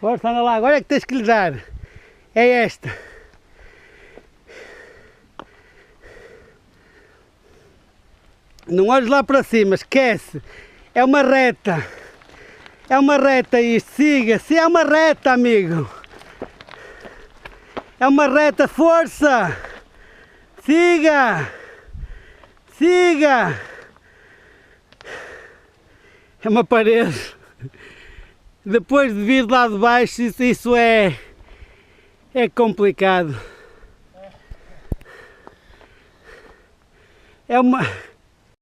Força, anda lá, agora é que tens que lhe dar. É esta. Não olhes lá para cima, esquece. É uma reta. É uma reta isto, siga. Se é uma reta, amigo. É uma reta, força. Siga. Siga. É uma parede. Depois de vir lá de baixo, isso é complicado. É uma...